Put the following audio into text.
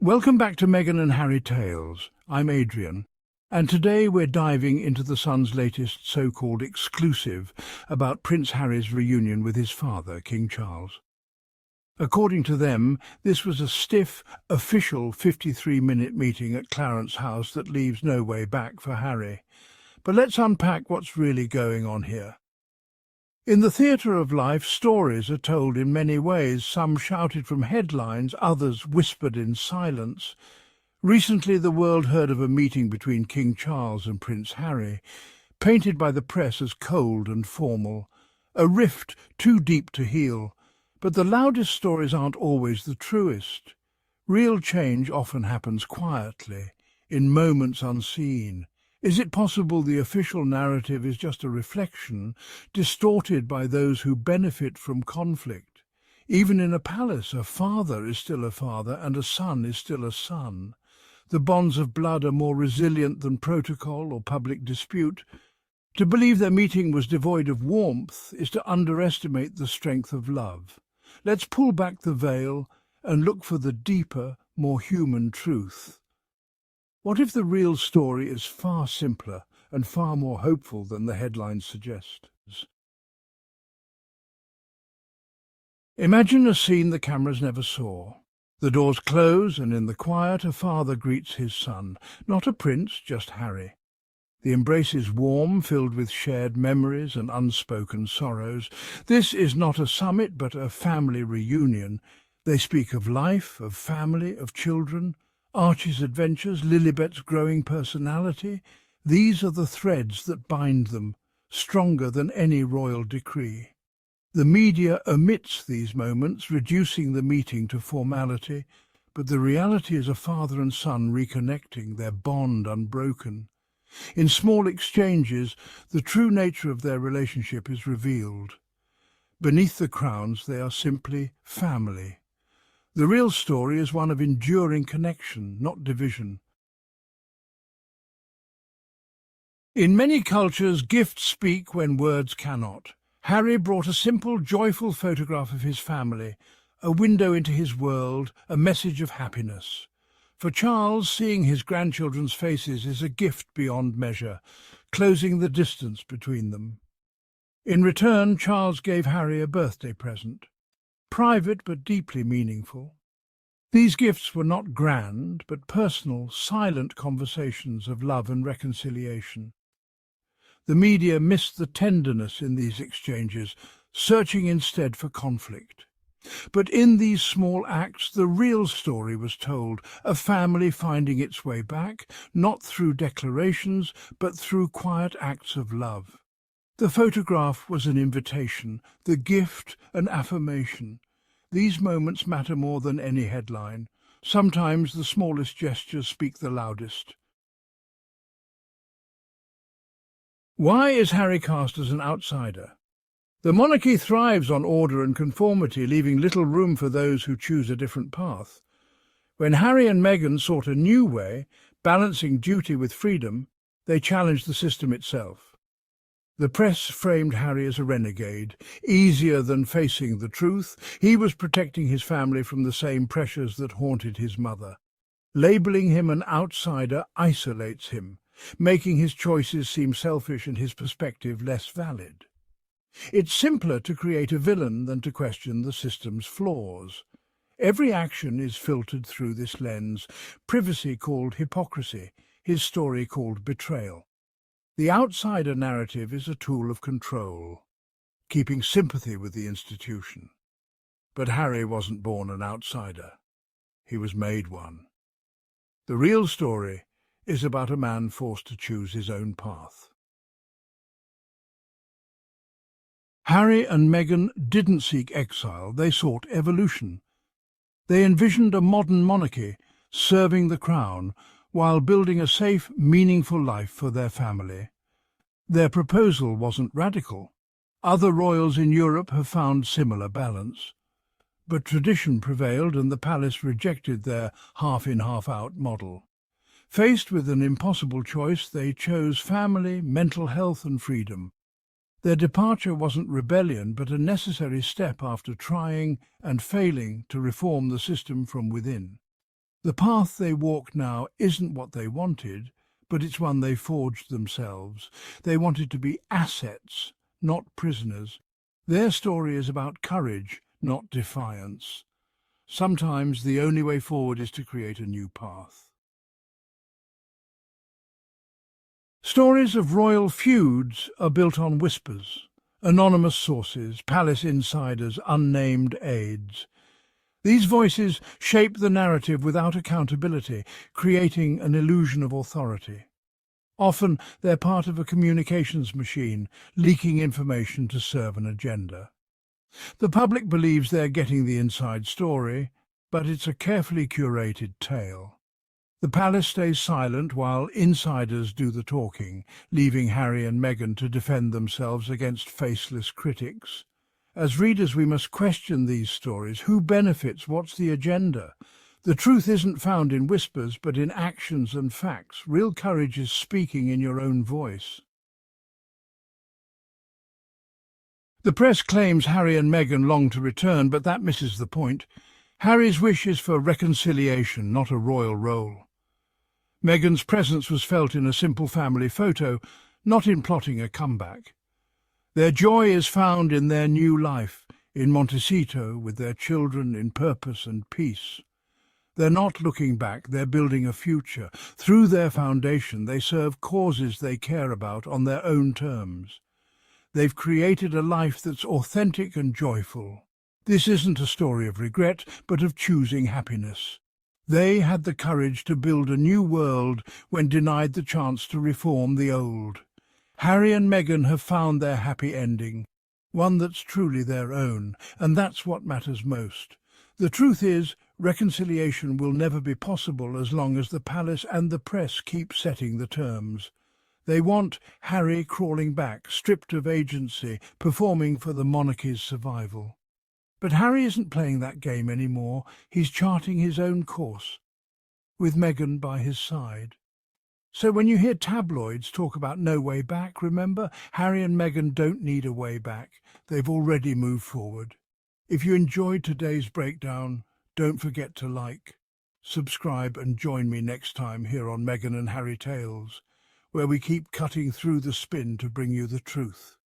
Welcome back to Meghan and Harry Tales. I'm Adrian, and today we're diving into the Sun's latest so-called exclusive about Prince Harry's reunion with his father, King Charles. According to them, this was a stiff, official 53-minute meeting at Clarence House that leaves no way back for Harry. But let's unpack what's really going on here. In the theatre of life, stories are told in many ways, some shouted from headlines, others whispered in silence. Recently, the world heard of a meeting between King Charles and Prince Harry, painted by the press as cold and formal, a rift too deep to heal. But the loudest stories aren't always the truest. Real change often happens quietly, in moments unseen. Is it possible the official narrative is just a reflection, distorted by those who benefit from conflict? Even in a palace, a father is still a father and a son is still a son. The bonds of blood are more resilient than protocol or public dispute. To believe their meeting was devoid of warmth is to underestimate the strength of love. Let's pull back the veil and look for the deeper, more human truth. What if the real story is far simpler and far more hopeful than the headlines suggest? Imagine a scene the cameras never saw. The doors close, and in the quiet a father greets his son. Not a prince, just Harry. The embrace is warm, filled with shared memories and unspoken sorrows. This is not a summit, but a family reunion. They speak of life, of family, of children. Archie's adventures, Lilibet's growing personality, these are the threads that bind them, stronger than any royal decree. The media omits these moments, reducing the meeting to formality, but the reality is a father and son reconnecting, their bond unbroken. In small exchanges, the true nature of their relationship is revealed. Beneath the crowns, they are simply family. The real story is one of enduring connection, not division. In many cultures, gifts speak when words cannot. Harry brought a simple, joyful photograph of his family, a window into his world, a message of happiness. For Charles, seeing his grandchildren's faces is a gift beyond measure, closing the distance between them. In return, Charles gave Harry a birthday present. Private but deeply meaningful. These gifts were not grand, but personal, silent conversations of love and reconciliation. The media missed the tenderness in these exchanges, searching instead for conflict. But in these small acts, the real story was told, a family finding its way back, not through declarations, but through quiet acts of love. The photograph was an invitation, the gift an affirmation. These moments matter more than any headline. Sometimes the smallest gestures speak the loudest. Why is Harry cast as an outsider? The monarchy thrives on order and conformity, leaving little room for those who choose a different path. When Harry and Meghan sought a new way, balancing duty with freedom, they challenged the system itself. The press framed Harry as a renegade, easier than facing the truth. He was protecting his family from the same pressures that haunted his mother. Labeling him an outsider isolates him, making his choices seem selfish and his perspective less valid. It's simpler to create a villain than to question the system's flaws. Every action is filtered through this lens, privacy called hypocrisy, his story called betrayal. The outsider narrative is a tool of control, keeping sympathy with the institution. But Harry wasn't born an outsider. He was made one. The real story is about a man forced to choose his own path. Harry and Meghan didn't seek exile, they sought evolution. They envisioned a modern monarchy, serving the crown, while building a safe, meaningful life for their family. Their proposal wasn't radical. Other royals in Europe have found similar balance. But tradition prevailed and the palace rejected their half-in, half-out model. Faced with an impossible choice, they chose family, mental health and freedom. Their departure wasn't rebellion, but a necessary step after trying and failing to reform the system from within. The path they walk now isn't what they wanted, but it's one they forged themselves. They wanted to be assets, not prisoners. Their story is about courage, not defiance. Sometimes the only way forward is to create a new path. Stories of royal feuds are built on whispers, anonymous sources, palace insiders, unnamed aides. These voices shape the narrative without accountability, creating an illusion of authority. Often they're part of a communications machine, leaking information to serve an agenda. The public believes they're getting the inside story, but it's a carefully curated tale. The palace stays silent while insiders do the talking, leaving Harry and Meghan to defend themselves against faceless critics. As readers, we must question these stories. Who benefits? What's the agenda? The truth isn't found in whispers, but in actions and facts. Real courage is speaking in your own voice. The press claims Harry and Meghan long to return, but that misses the point. Harry's wish is for reconciliation, not a royal role. Meghan's presence was felt in a simple family photo, not in plotting a comeback. Their joy is found in their new life, in Montecito, with their children, in purpose and peace. They're not looking back, they're building a future. Through their foundation, they serve causes they care about on their own terms. They've created a life that's authentic and joyful. This isn't a story of regret, but of choosing happiness. They had the courage to build a new world when denied the chance to reform the old. Harry and Meghan have found their happy ending, one that's truly their own, and that's what matters most. The truth is, reconciliation will never be possible as long as the palace and the press keep setting the terms. They want Harry crawling back, stripped of agency, performing for the monarchy's survival. But Harry isn't playing that game anymore. He's charting his own course, with Meghan by his side. So when you hear tabloids talk about no way back, remember, Harry and Meghan don't need a way back. They've already moved forward. If you enjoyed today's breakdown, don't forget to like, subscribe and join me next time here on Meghan and Harry Tales, where we keep cutting through the spin to bring you the truth.